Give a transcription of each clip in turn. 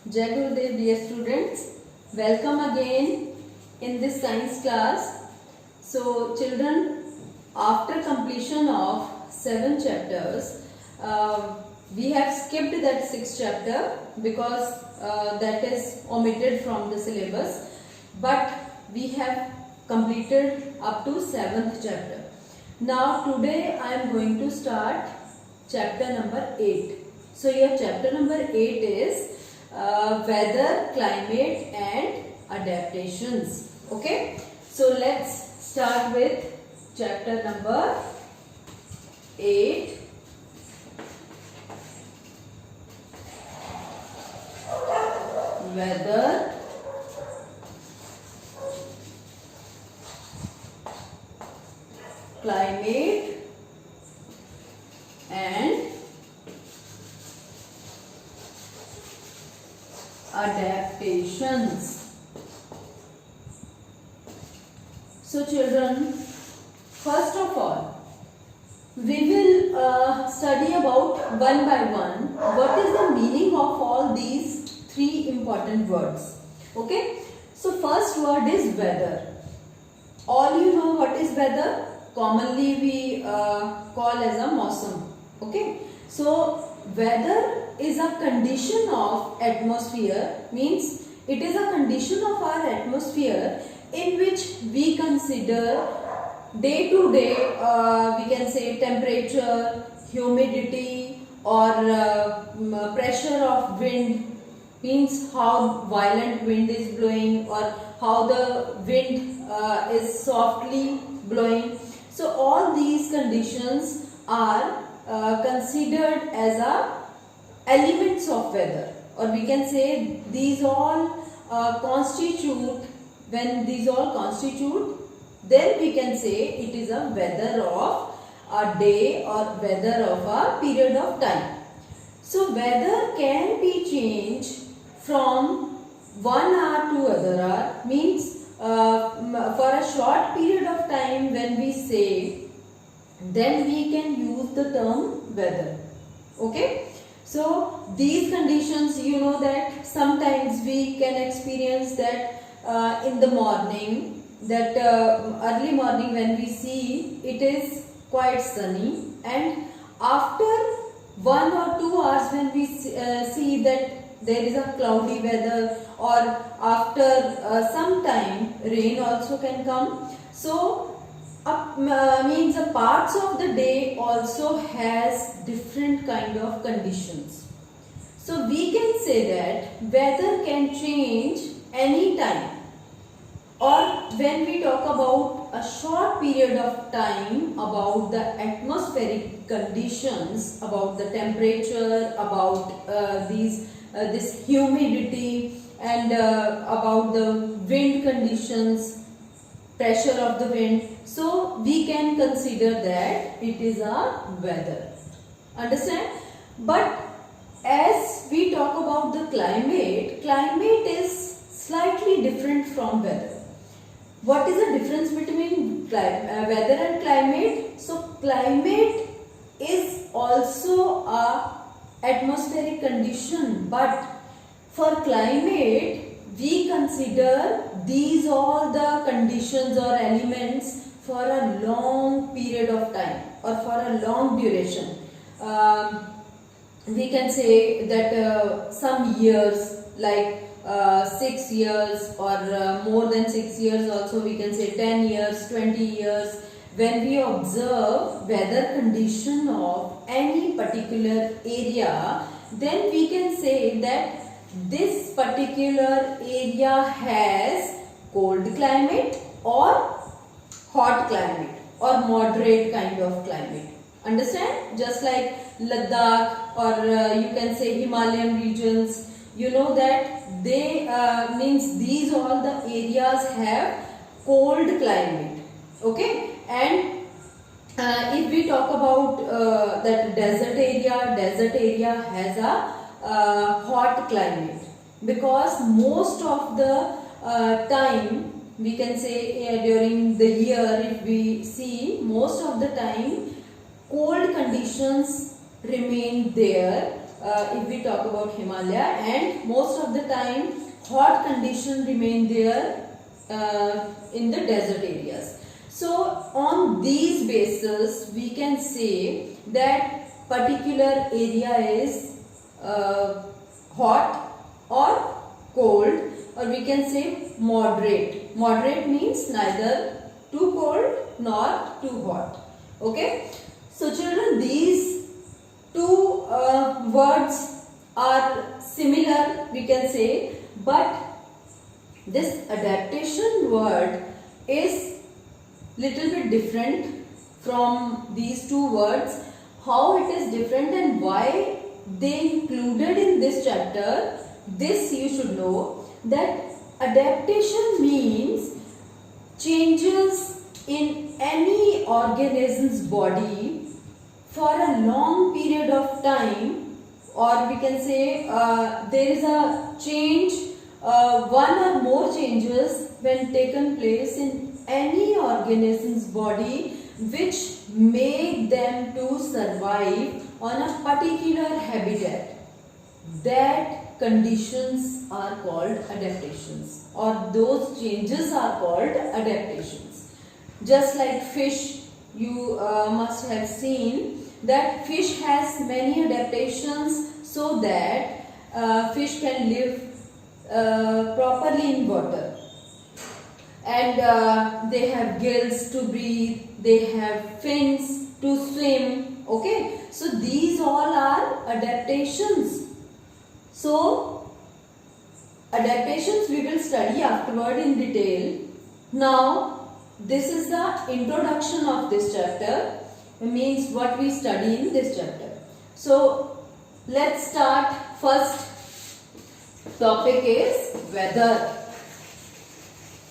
Jai Gurudev, dear students, welcome again in this science class. So children, after completion of 7 chapters, we have skipped that 6th chapter because that is omitted from the syllabus, but we have completed up to 7th chapter. Now today I am going to start chapter number 8. So your chapter number 8 is weather, climate and adaptations. Okay, so let's start with chapter number 8. Weather, climate and adaptations. So children, first of all, we will study about one by one what is the meaning of all these 3 important words. Okay, so first word is weather. All you know what is weather? Commonly we call as a mausam. Okay, so weather is a condition of atmosphere, means it is a condition of our atmosphere in which we consider day to day, we can say temperature, humidity or pressure of wind, means how violent wind is blowing or how the wind is softly blowing. So all these conditions are considered as a elements of weather, or we can say these all constitute, when these all constitute, then we can say it is a weather of a day or weather of a period of time. So weather can be changed from 1 hour to other hour, means for a short period of time when we say, then we can use the term weather. Okay, so these conditions, you know that sometimes we can experience that in the morning, that early morning when we see it is quite sunny, and after 1 or 2 hours when we see that there is a cloudy weather, or after some time rain also can come. So means a parts of the day also has different kind of conditions. So we can say that weather can change any time, or when we talk about a short period of time, about the atmospheric conditions, about the temperature, about this humidity and about the wind conditions, pressure of the wind. So we can consider that it is a weather. Understand? But as we talk about the climate, climate is slightly different from weather. What is the difference between weather and climate? So climate is also a atmospheric condition, but for climate we consider these all the conditions or elements for a long period of time or for a long duration. We can say that some years, like 6 years or more than 6 years also, we can say 10 years, 20 years. When we observe weather condition of any particular area, then we can say that this particular area has cold climate or hot climate or moderate kind of climate. Understand? Just like Ladakh or you can say Himalayan regions, you know that they means these all the areas have cold climate. Okay, and if we talk about that desert area has a hot climate, because most of the time, we can say during the year, if we see, most of the time cold conditions remain there if we talk about Himalaya, and most of the time hot conditions remain there in the desert areas. So on these basis we can say that particular area is hot or cold, or we can say moderate. Moderate means neither too cold nor too hot. Okay. So children, these two words are similar, we can say, but this adaptation word is little bit different from these two words. How it is different and why they included in this chapter, this you should know, that adaptation means changes in any organism's body for a long period of time, or we can say there is a change, one or more changes when taken place in any organism's body which make them to survive on a particular habitat. That conditions are called adaptations, or those changes are called adaptations. Just like fish, you must have seen that fish has many adaptations so that fish can live properly in water, and they have gills to breathe, they have fins to swim. Okay, so these all are adaptations. So adaptations we will study afterward in detail. Now this is the introduction of this chapter, means what we study in this chapter. So let's start. First topic is weather.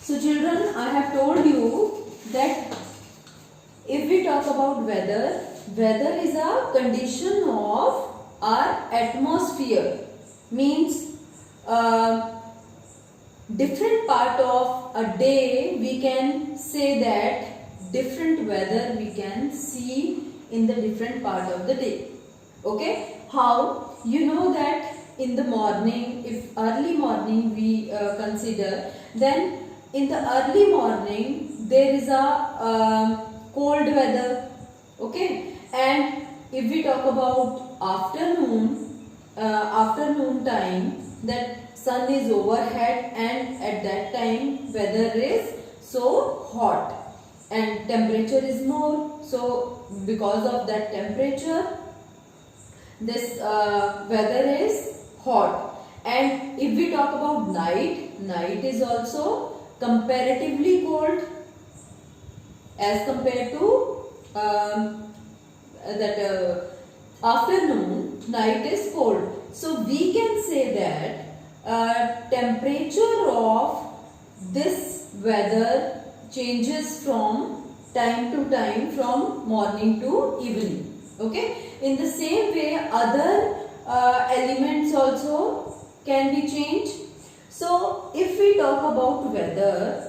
So children, I have told you that if we talk about weather, weather is a condition of our atmosphere, means different part of a day we can say that different weather we can see in the different part of the day. Okay, how? You know that in the morning, if early morning we consider, then in the early morning there is a cold weather. Okay, and if we talk about afternoon time, that sun is overhead, and at that time weather is so hot and temperature is more. So because of that temperature, this weather is hot. And if we talk about night is also comparatively cold as compared to afternoon. Night is cold. So we can say that temperature of this weather changes from time to time, from morning to evening. Okay, in the same way other elements also can be changed. So if we talk about weather,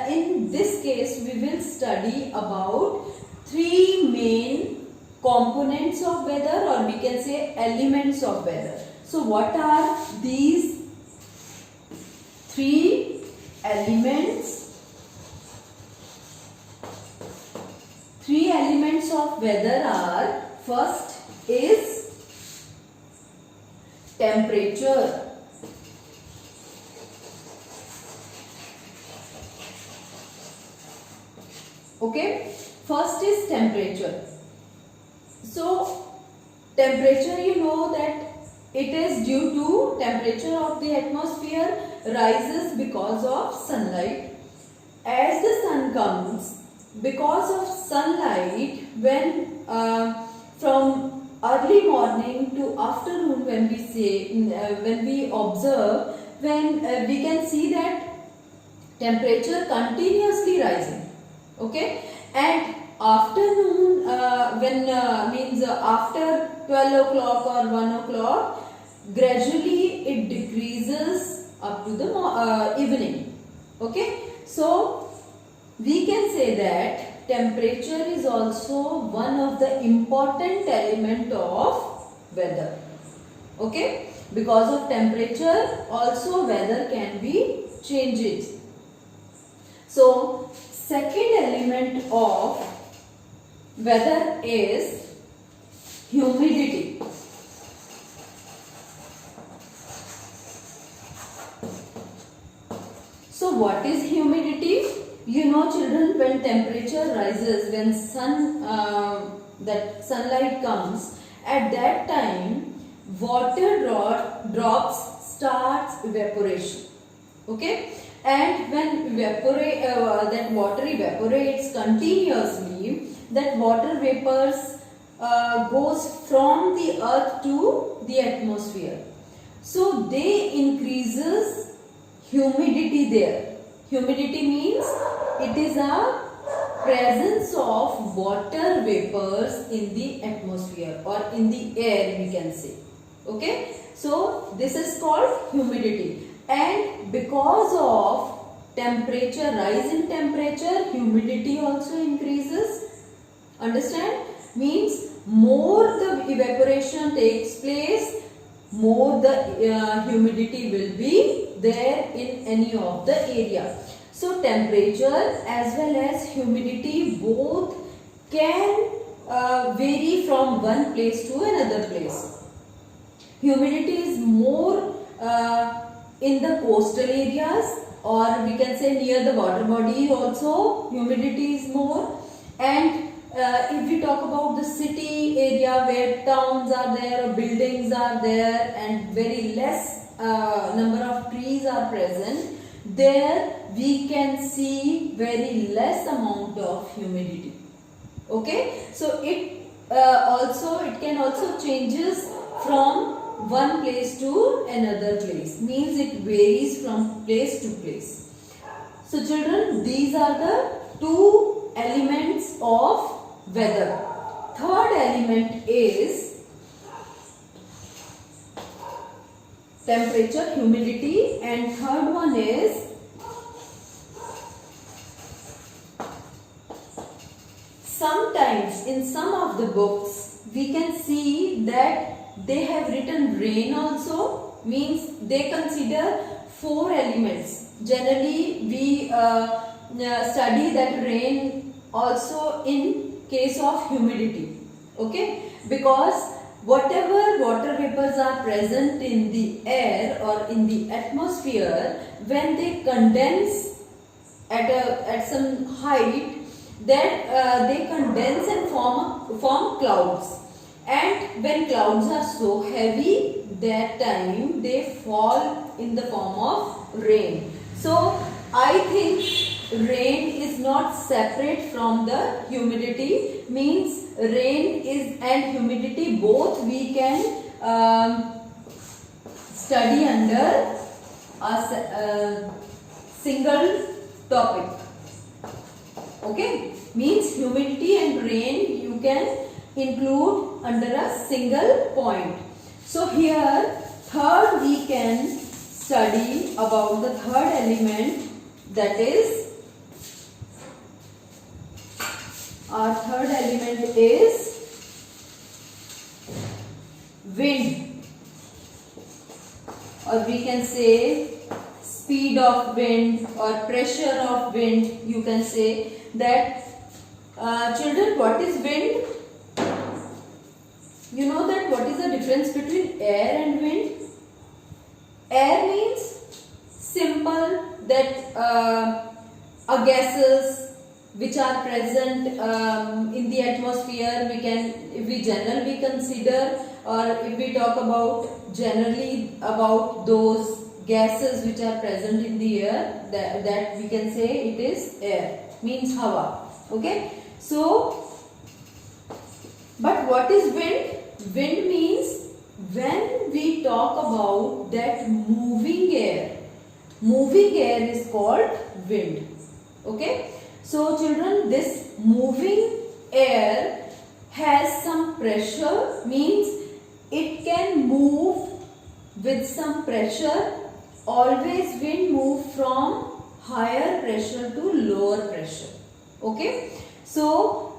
in this case we will study about three main components of weather, or we can say elements of weather. So what are these three elements? Three elements of weather are: first is temperature. Okay, first is temperature. So temperature, you know that it is due to temperature of the atmosphere rises because of sunlight. As the sun comes, because of sunlight, when from early morning to afternoon, when we say, when we observe, when we can see that temperature continuously rising. Okay, and afternoon, when means after 12 o'clock or 1 o'clock, gradually it decreases up to the evening. Okay, so we can say that temperature is also one of the important element of weather. Okay, because of temperature also weather can be changes. So second element of weather is humidity. So what is humidity? You know children, when temperature rises, when that sunlight comes, at that time water drops starts evaporation. Okay, and when that water evaporates continuously, that water vapors goes from the earth to the atmosphere. So they increases humidity there. Humidity means it is a presence of water vapors in the atmosphere or in the air, we can say. Okay, so this is called humidity. And because of temperature, rise in temperature, humidity also increases. Understand? Means more the evaporation takes place, more the humidity will be there in any of the area. So temperature as well as humidity both can vary from one place to another place. Humidity is more in the coastal areas, or we can say near the water body also humidity is more. And if we talk about the city area where towns are there or buildings are there and very less number of trees are present, there we can see very less amount of humidity. Okay, so it can also changes from one place to another place, means it varies from place to place. So children, these are the two elements of weather. Third element is temperature, humidity, and third one is sometimes in some of the books we can see that they have written rain also, means they consider four elements. Generally we study that rain also in case of humidity. Okay, because whatever water vapors are present in the air or in the atmosphere, when they condense at some height, then they condense and form clouds. And when clouds are so heavy, that time they fall in the form of rain. So I think rain is not separate from the humidity, means rain is and humidity both we can study under a single topic. Okay, means humidity and rain you can include under a single point. So here third we can study about the third element, that is our third element is wind, or we can say speed of wind or pressure of wind. You can say that. Children, what is wind? You know that what is the difference between air and wind? Air means simple that gases which are present in the atmosphere, we generally consider, or if we talk about generally about those gases which are present in the air, that we can say it is air, means hawa. Okay, so but what is wind? Wind means when we talk about that moving air is called wind. Okay, so children, this moving air has some pressure, means it can move with some pressure. Always wind move from higher pressure to lower pressure. Okay, so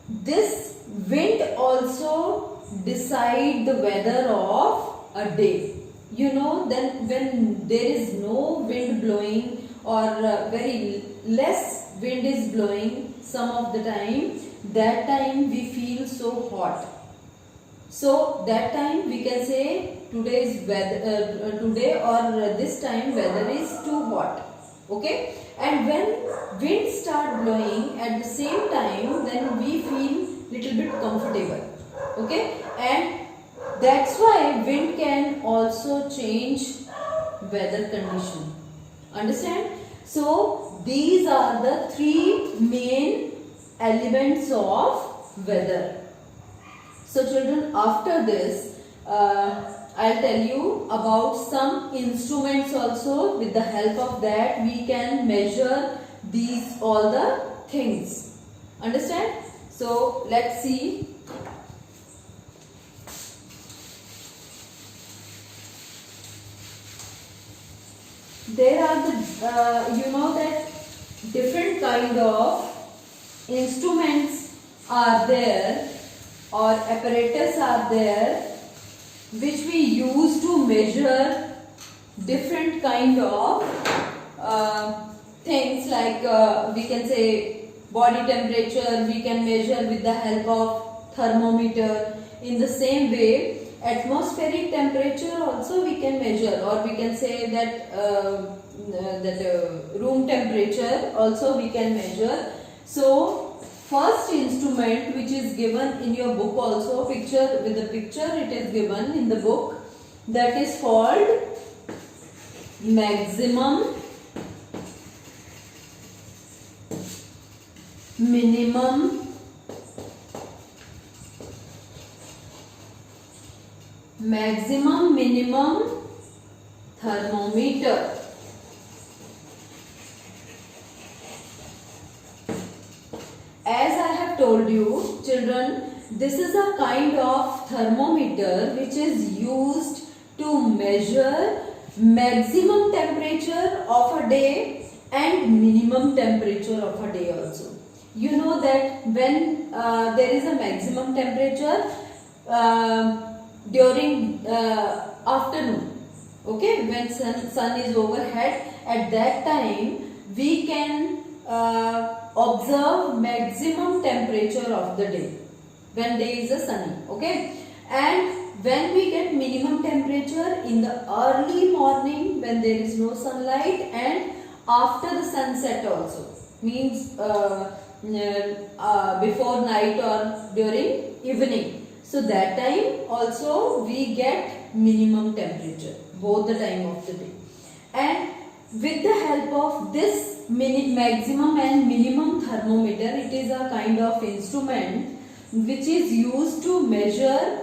this wind also decide the weather of a day. You know, then when there is no wind blowing or very less wind is blowing some of the time, that time we feel so hot. So that time we can say today's weather, today or this time weather is too hot. Okay, and when wind start blowing at the same time, then we feel little bit comfortable. Okay, and that's why wind can also change weather condition. Understand? So these are the three main elements of weather. So children, after this, I'll tell you about some instruments also. With the help of that, we can measure these all the things. Understand? So let's see. There are the, you know that different kind of instruments are there or apparatus are there which we use to measure different kind of things, like we can say body temperature we can measure with the help of thermometer. In the same way, atmospheric temperature also we can measure, or we can say that room temperature also we can measure. So first instrument which is given in your book also, picture with the picture it is given in the book, that is called maximum, minimum, maximum minimum thermometer. As I have told you, children, this is a kind of thermometer which is used to measure maximum temperature of a day and minimum temperature of a day also. You know that when there is a maximum temperature during afternoon, okay, when sun is overhead, at that time we can observe maximum temperature of the day when day is a sunny, okay. And when we get minimum temperature in the early morning when there is no sunlight, and after the sunset also, means before night or during evening. So that time also we get minimum temperature, both the time of the day. And with the help of this maximum and minimum thermometer, it is a kind of instrument which is used to measure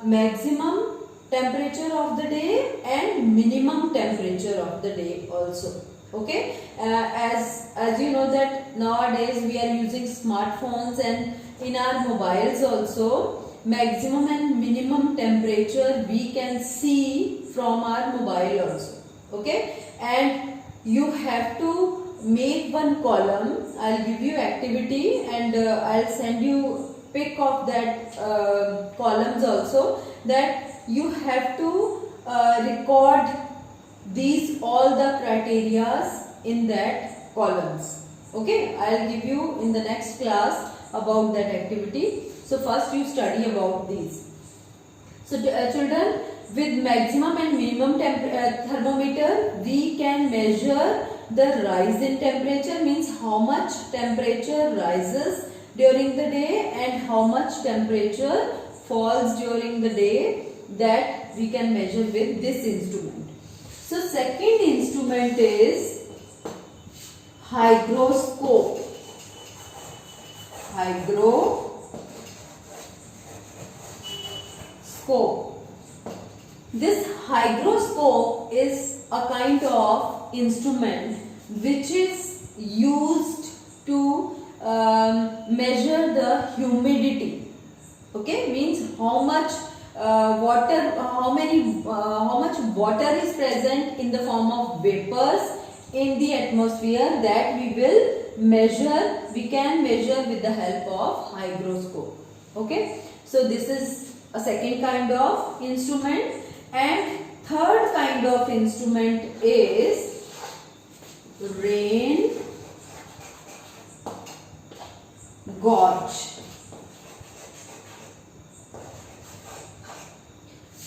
maximum temperature of the day and minimum temperature of the day also. Okay, as you know that nowadays we are using smartphones, and in our mobiles also maximum and minimum temperature we can see from our mobile also. Okay, and you have to make one column. I'll give you activity and I'll send you pic of that columns also, that you have to record these all the criterias in that columns. Okay, I'll give you in the next class about that activity. So first you study about these. So children, with maximum and minimum thermometer we can measure the rise in temperature, means how much temperature rises during the day and how much temperature falls during the day, that we can measure with this instrument. So second instrument is hygroscope. This hygroscope is a kind of instrument which is used to measure the humidity. Okay, means how much how much water is present in the form of vapors in the atmosphere, that we will measure, we can measure with the help of hygroscope. Okay, So this is a second kind of instrument. And third kind of instrument is rain gauge.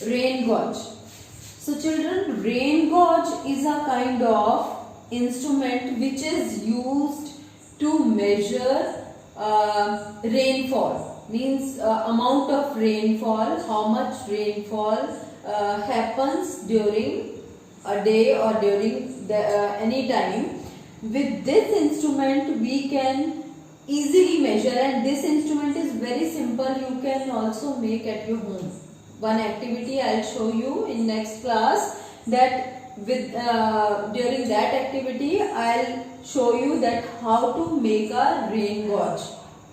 Rain gauge. So children, rain gauge is a kind of instrument which is used to measure rainfall. Means amount of rainfall, how much rainfall happens during a day or during any time. With this instrument we can easily measure, and this instrument is very simple. You can also make at your home. One activity I'll show you in next class, that with during that activity I'll show you that how to make a rain gauge.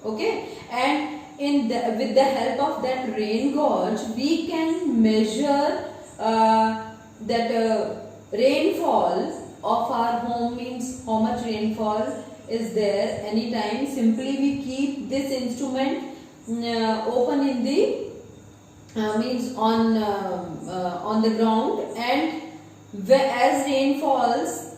Okay, and with the help of that rain gauge we can measure that rainfall of our home, means how much rainfall is there anytime. Simply we keep this instrument open in the means on the ground, and as rain falls,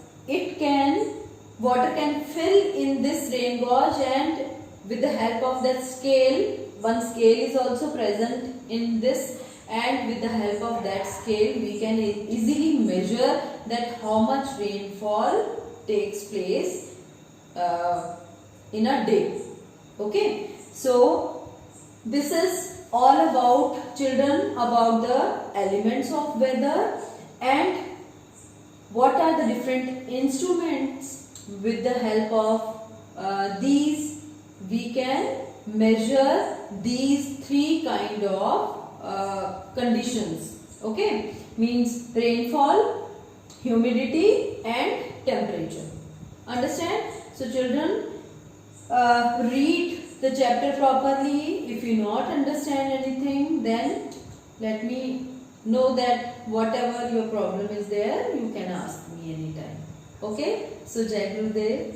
water can fill in this rain gauge, and with the help of that scale, one scale is also present in this, and with the help of that scale we can easily measure that how much rainfall takes place in a day. Okay, so this is all about, children, about the elements of weather and what are the different instruments with the help of these we can measure these three kind of conditions. Okay, means rainfall, humidity and temperature. Understand? So children, read the chapter properly. If you not understand anything, then let me know that whatever your problem is there, you can ask me anytime. Okay, so Jai Gurudev.